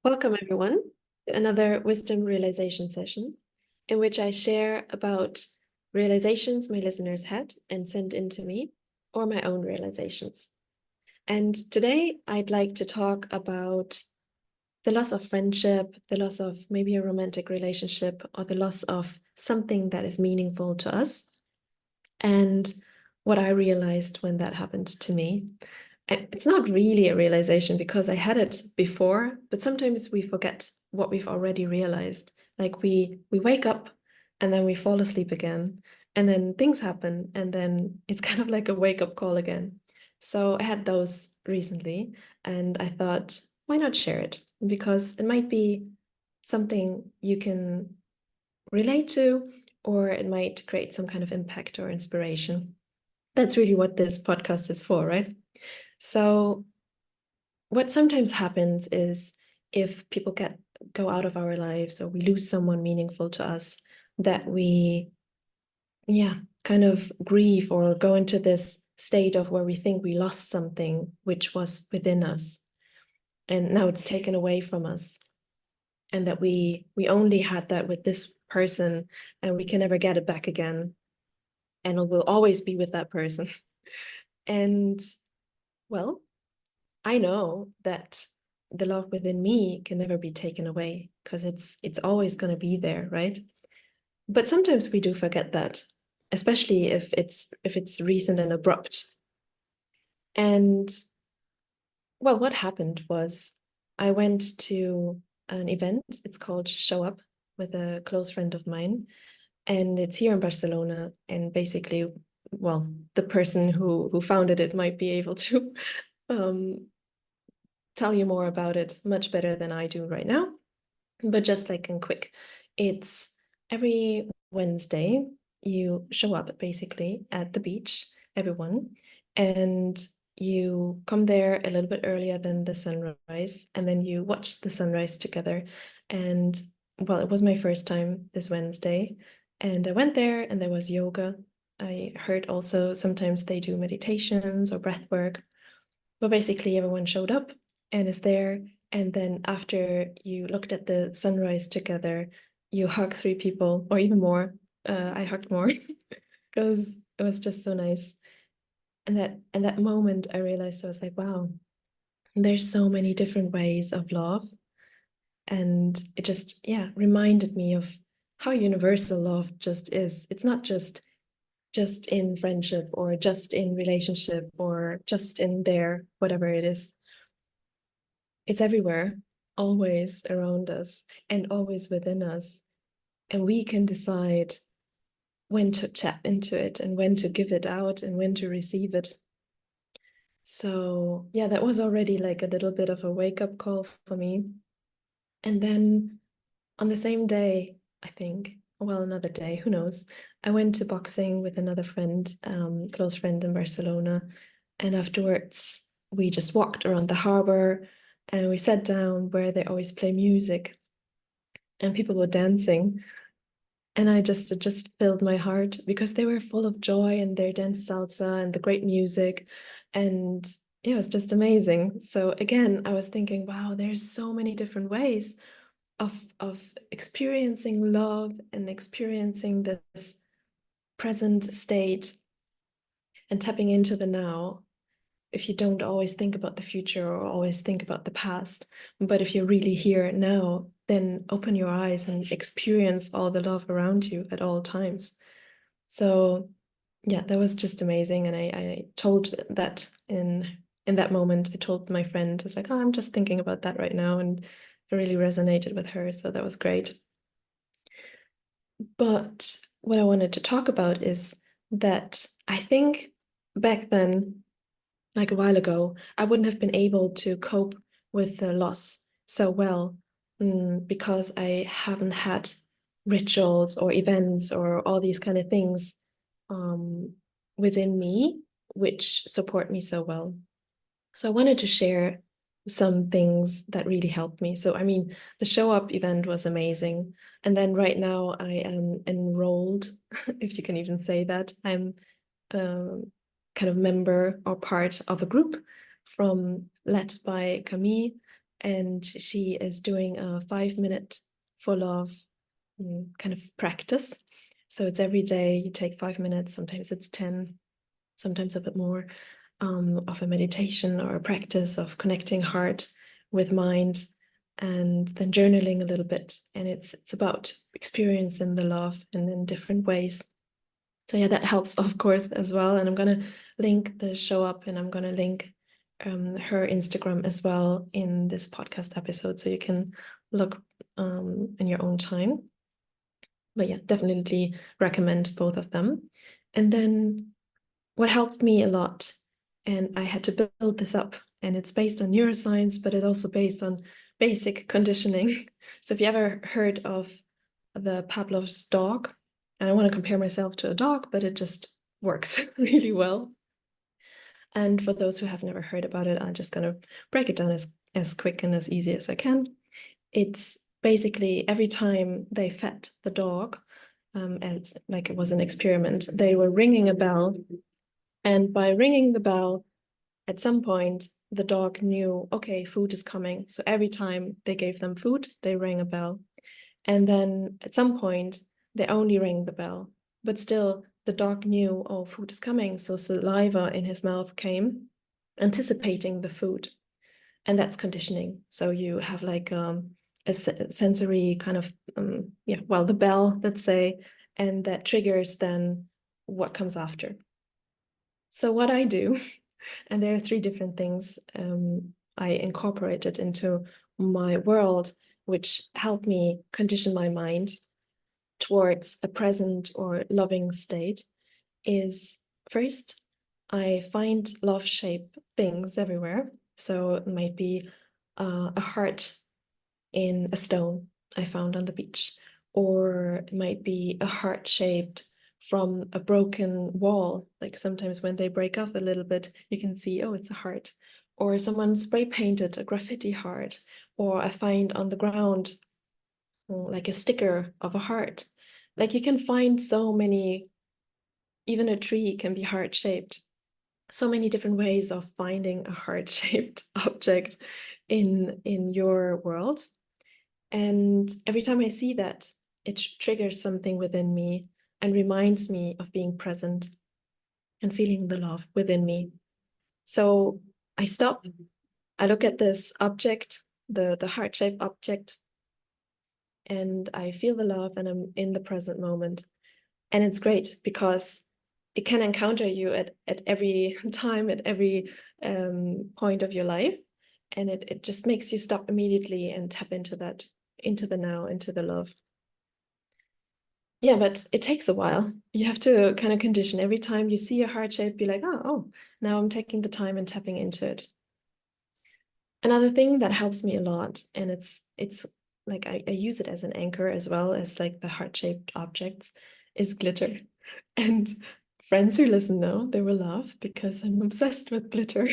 Welcome, everyone, to another wisdom realization session in which I share about realizations my listeners had and sent in to me, or my own realizations. And today I'd like to talk about the loss of friendship, the loss of maybe a romantic relationship, or the loss of something that is meaningful to us, and what I realized when that happened to me. It's not really a realization because I had it before, but sometimes we forget what we've already realized. Like we wake up and then we fall asleep again, and then things happen, and then it's kind of like a wake-up call again. So I had those recently, and I thought, why not share it? Because it might be something you can relate to, or it might create some kind of impact or inspiration. That's really what this podcast is for, right? So what sometimes happens is if people go out of our lives or we lose someone meaningful to us, that we kind of grieve or go into this state of where we think we lost something which was within us and now it's taken away from us, and that we only had that with this person and we can never get it back again, and we'll always be with that person. And well, I know that the love within me can never be taken away because it's always going to be there, right? But sometimes we do forget that, especially if it's recent and abrupt. And well, what happened was I went to an event. It's called Show Up, with a close friend of mine, and it's here in Barcelona. And basically, well, the person who founded it might be able to um, tell you more about it much better than I do right now. But just like in quick, it's every Wednesday you show up basically at the beach, everyone, and you come there a little bit earlier than the sunrise, and then you watch the sunrise together. And well, it was my first time this Wednesday, and I went there and there was yoga. I heard also sometimes they do meditations or breath work, but basically everyone showed up and is there. And then after you looked at the sunrise together, you hug three people or even more. I hugged more because it was just so nice. And that moment I realized, I was like, wow, there's so many different ways of love. And it just, reminded me of how universal love just is. It's not just in friendship or just in relationship or just in there, whatever it is. It's everywhere, always around us and always within us. And we can decide when to tap into it and when to give it out and when to receive it. So yeah, that was already like a little bit of a wake-up call for me. And then on the same day, I think, well, another day, who knows, I went to boxing with another friend, close friend in Barcelona. And afterwards, we just walked around the harbor and we sat down where they always play music and people were dancing. And it just filled my heart because they were full of joy and they danced salsa and the great music. And yeah, it was just amazing. So again, I was thinking, wow, there's so many different ways of experiencing love and experiencing this present state and tapping into the now. If you don't always think about the future or always think about the past, but if you're really here now, then open your eyes and experience all the love around you at all times. So yeah, that was just amazing. And I told that in that moment, I told my friend, I was like, oh, I'm just thinking about that right now. And it really resonated with her. So that was great. But what I wanted to talk about is that I think back then, like a while ago, I wouldn't have been able to cope with the loss so well, because I haven't had rituals or events or all these kind of things um, within me which support me so well. So I wanted to share some things that really helped me. So, I mean, the Show Up event was amazing. And then right now I am enrolled, if you can even say that. I'm kind of member or part of a group led by Camille. and she is doing a 5-minute full of kind of practice. So it's every day you take 5 minutes, sometimes it's 10, sometimes a bit more, of a meditation or a practice of connecting heart with mind, and then journaling a little bit. And it's about experiencing the love in different ways. So yeah, that helps, of course, as well. And I'm going to link the show up, and I'm going to link her Instagram as well in this podcast episode, so you can look in your own time. But yeah, definitely recommend both of them. And then what helped me a lot, and I had to build this up, and it's based on neuroscience, but it's also based on basic conditioning. So if you ever heard of the Pavlov's dog, and I want to compare myself to a dog, but it just works really well. And for those who have never heard about it, I'm just going to break it down as quick and as easy as I can. It's basically every time they fed the dog, as like it was an experiment, they were ringing a bell. And by ringing the bell, at some point, the dog knew, okay, food is coming. So every time they gave them food, they rang a bell. And then at some point, they only rang the bell. But still, the dog knew, oh, food is coming. So saliva in his mouth came, anticipating the food. And that's conditioning. So you have like a sensory kind of, the bell, let's say, and that triggers then what comes after. So what I do, and there are 3 different things I incorporated into my world, which help me condition my mind towards a present or loving state, is first, I find love-shaped things everywhere. So it might be a heart in a stone I found on the beach, or it might be a heart shaped from a broken wall. Like sometimes when they break off a little bit, you can see, oh, it's a heart. Or someone spray painted a graffiti heart, or I find on the ground like a sticker of a heart. Like you can find so many, even a tree can be heart shaped. So many different ways of finding a heart shaped object in your world. And every time I see that, it triggers something within me and reminds me of being present and feeling the love within me. So I stop, I look at this object, the heart-shaped object, and I feel the love, and I'm in the present moment. And it's great because it can encounter you at every time, at every point of your life. And it just makes you stop immediately and tap into that, into the now, into the love. Yeah, but it takes a while. You have to kind of condition. Every time you see a heart shape, be like, oh, now I'm taking the time and tapping into it. Another thing that helps me a lot, and it's like I use it as an anchor as well as like the heart-shaped objects, is glitter. And friends who listen know, they will laugh because I'm obsessed with glitter.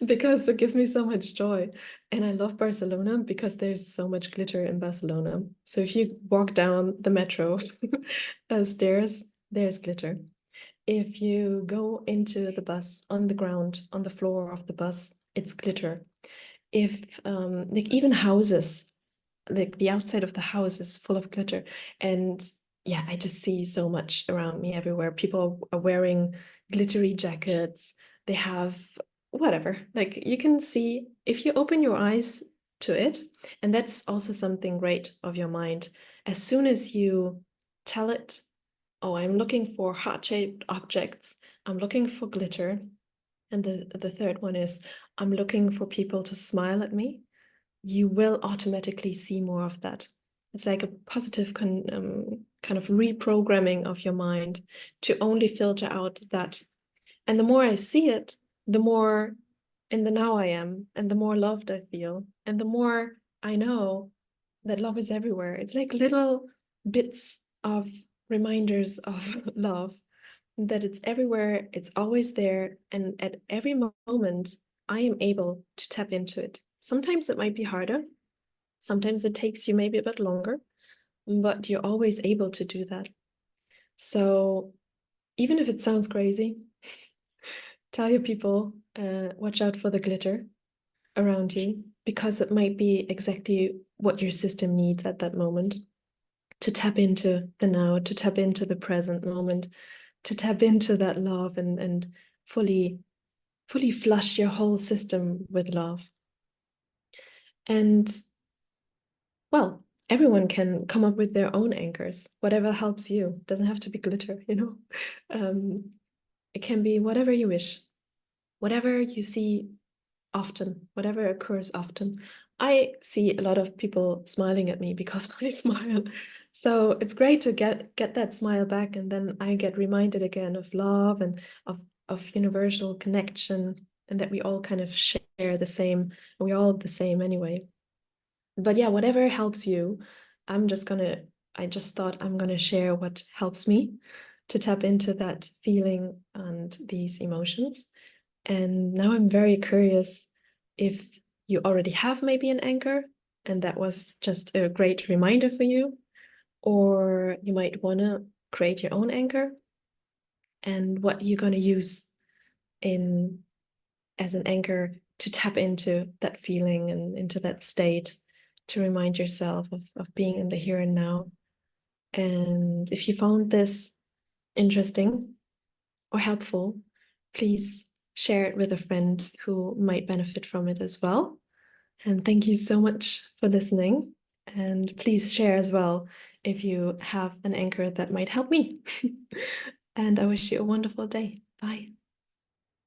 Because it gives me so much joy. And I love Barcelona because there's so much glitter in Barcelona. So if you walk down the metro stairs, there's glitter. If you go into the bus on the ground, on the floor of the bus, it's glitter. If like even houses, like the outside of the house is full of glitter. And yeah, I just see so much around me everywhere. People are wearing glittery jackets. They have whatever. Like you can see if you open your eyes to it, and that's also something great of your mind. As soon as you tell it, oh, I'm looking for heart-shaped objects, I'm looking for glitter. And the third one is, I'm looking for people to smile at me. You will automatically see more of that. It's like a positive kind of reprogramming of your mind to only filter out that. And the more I see it, the more in the now I am, and the more loved I feel, and the more I know that love is everywhere. It's like little bits of reminders of love, that it's everywhere, it's always there, and at every moment, I am able to tap into it. Sometimes it might be harder, sometimes it takes you maybe a bit longer, but you're always able to do that. So even if it sounds crazy, tell your people, watch out for the glitter around you. because it might be exactly what your system needs at that moment, to tap into the now, to tap into the present moment, to tap into that love and fully flush your whole system with love. And well, everyone can come up with their own anchors, whatever helps you. It doesn't have to be glitter, you know. It can be whatever you wish, whatever you see often, whatever occurs often. I see a lot of people smiling at me because I smile. So it's great to get that smile back, and then I get reminded again of love and of universal connection, and that we all kind of share the same, we're all the same anyway. But yeah, whatever helps you, I just thought I'm gonna share what helps me to tap into that feeling and these emotions. And now I'm very curious if you already have maybe an anchor and that was just a great reminder for you, or you might want to create your own anchor, and what you're going to use in as an anchor to tap into that feeling and into that state, to remind yourself of being in the here and now. And if you found this interesting or helpful, please share it with a friend who might benefit from it as well. And thank you so much for listening. And please share as well if you have an anchor that might help me. And I wish you a wonderful day. Bye.